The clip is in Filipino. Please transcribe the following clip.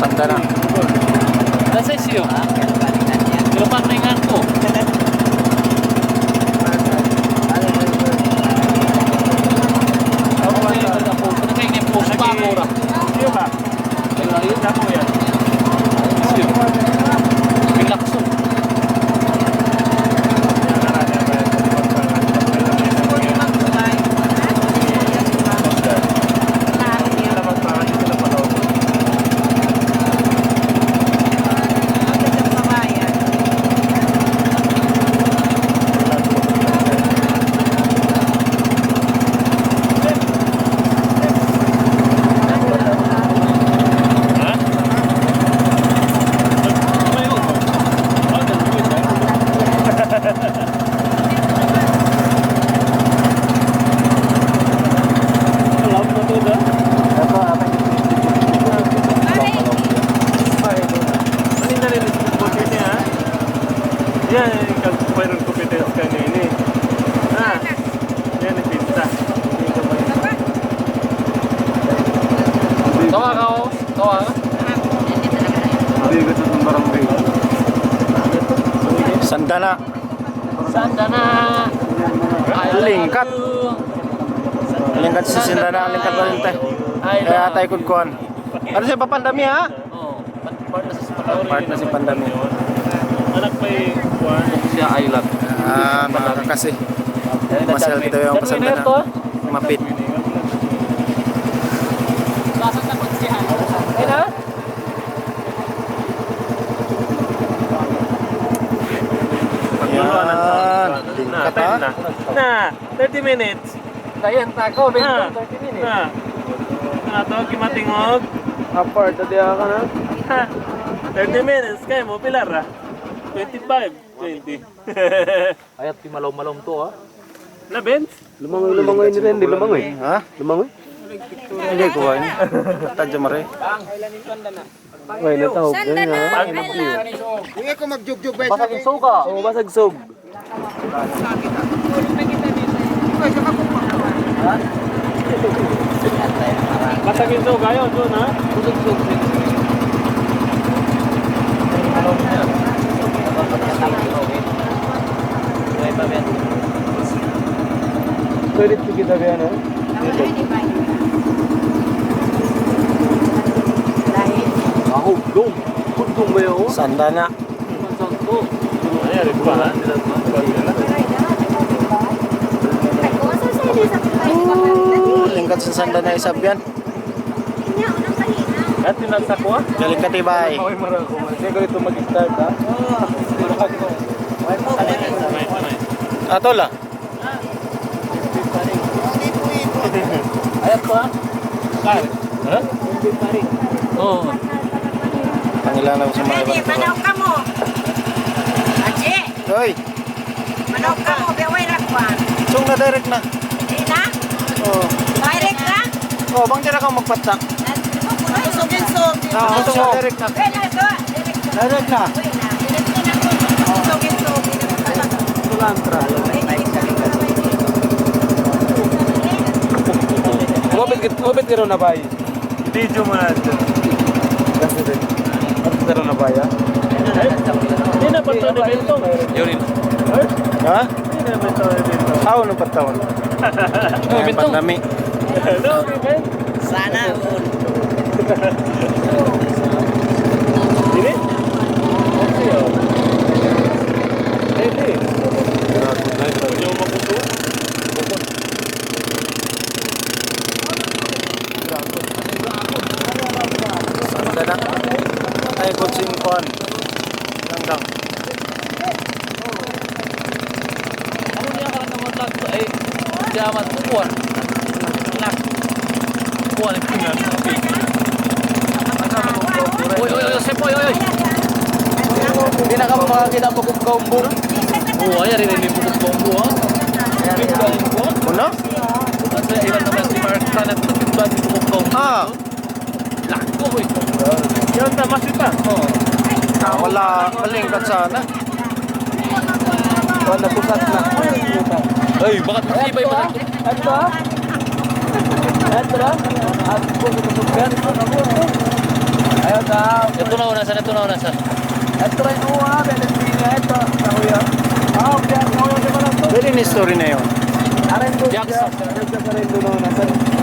Sandana. Nasa isiyo. Lupan na ingan ko. Iya ba? Ayun na po yan. Bilakson. Yan, yung mayroon competence ka niya ini. Ah, yan ang pinta. Tawa ka o? Tawa ka? Hindi ka sa barangay. Sandana. Sandana. Lingkat. Lingkat si Sandana, lingkat ba rin tayo? Kaya tayo kudkuhan. Ano siya papandami ha? Oo. Part na sa Part na si Pandami. Anak may kuwan. siya island. Mga kasi. Masal kita yung Sandana. Mapit. Lasang takot siya. Ayun ha? Yan. Lingkat ha? Na, 30 minutes. Dayan tako, 20 Na, 30 minutes. na. Na to, kimatingog. Apart, tadi ka na? Ha, 30 minutes. Kaya mo, pilar ah. 25, 20. Ayat malom-malom to ha. Na, Benz? Lumangoy ni Randy, lumangoy. Ha? Lumangoy? Hindi ko kain. Tadya mare. Wait, natawag din ha. Hindi ko magjug-jug ba? Basag yung suka. Oo, basag sog. Masagin to kayo, doon ha? Sulit ko kita ba yan ha? Hugdong. Hugdong ba yun? Sandana. Masang to. Ayan, rin pa ha? Lingkat sa Sandana isab yan. At tinagsak ko ah? Galing katibay. Hindi ko rito mag-start ha? Atol ah. Ayat pa. Kar? Ha? Oo. Pangilan ako sa mga Ready, iba. manok ka mo. Aji, Hoy, manok ka mo, beway lakwan. sung na direct na. Di na? Oh. Direct ka? Oh, bang tira ka magpatak. Sugin-sug. Ah, sung na direct na. Wait na ito. Direct na. Wait na. Direct na na. Sugin-sug. Tulantra. Ngobit ka rin na ba? Video mo na ito. Kasi din. At ka rin na ba ya? Hindi na pa ito na bento. Yun. Ha? Hindi na pa ito na bento. Ako nung patawan. bintong. Pandami. No, okay. Sana all. Ini? Okay, oh. Hindi. Hindi mo makuto? Sandana. Ay, coaching kon. Langgang. Ano niya ka naman tagto ay jaman kuwan. Nak. Kuwan ang pinan. Oy, sepoy, oy. Hindi na ka makakita po kung kaumbong. Oo, ay rin yung bukod kombo ha. Bigyan ko. Ano? At sa ilan naman si Mark Planet to bigyan yung bukod kombo. Ah, Lako boy. Yan, tamas pa. Oh. wala. Malingkat sana. Wala pusat na. Ay, bakit matibay pa ito? Ito? Ito? At po sa tusuggan. Ayaw daw. Ito na unasan, ito na unasan. Ito rin uwa, Valentina, ito. Kahuya. Ah, kaya kahuya di ba lang to? Pwede ni story na yun. Aray ko, Jackson. nagkakarin doon na unasan.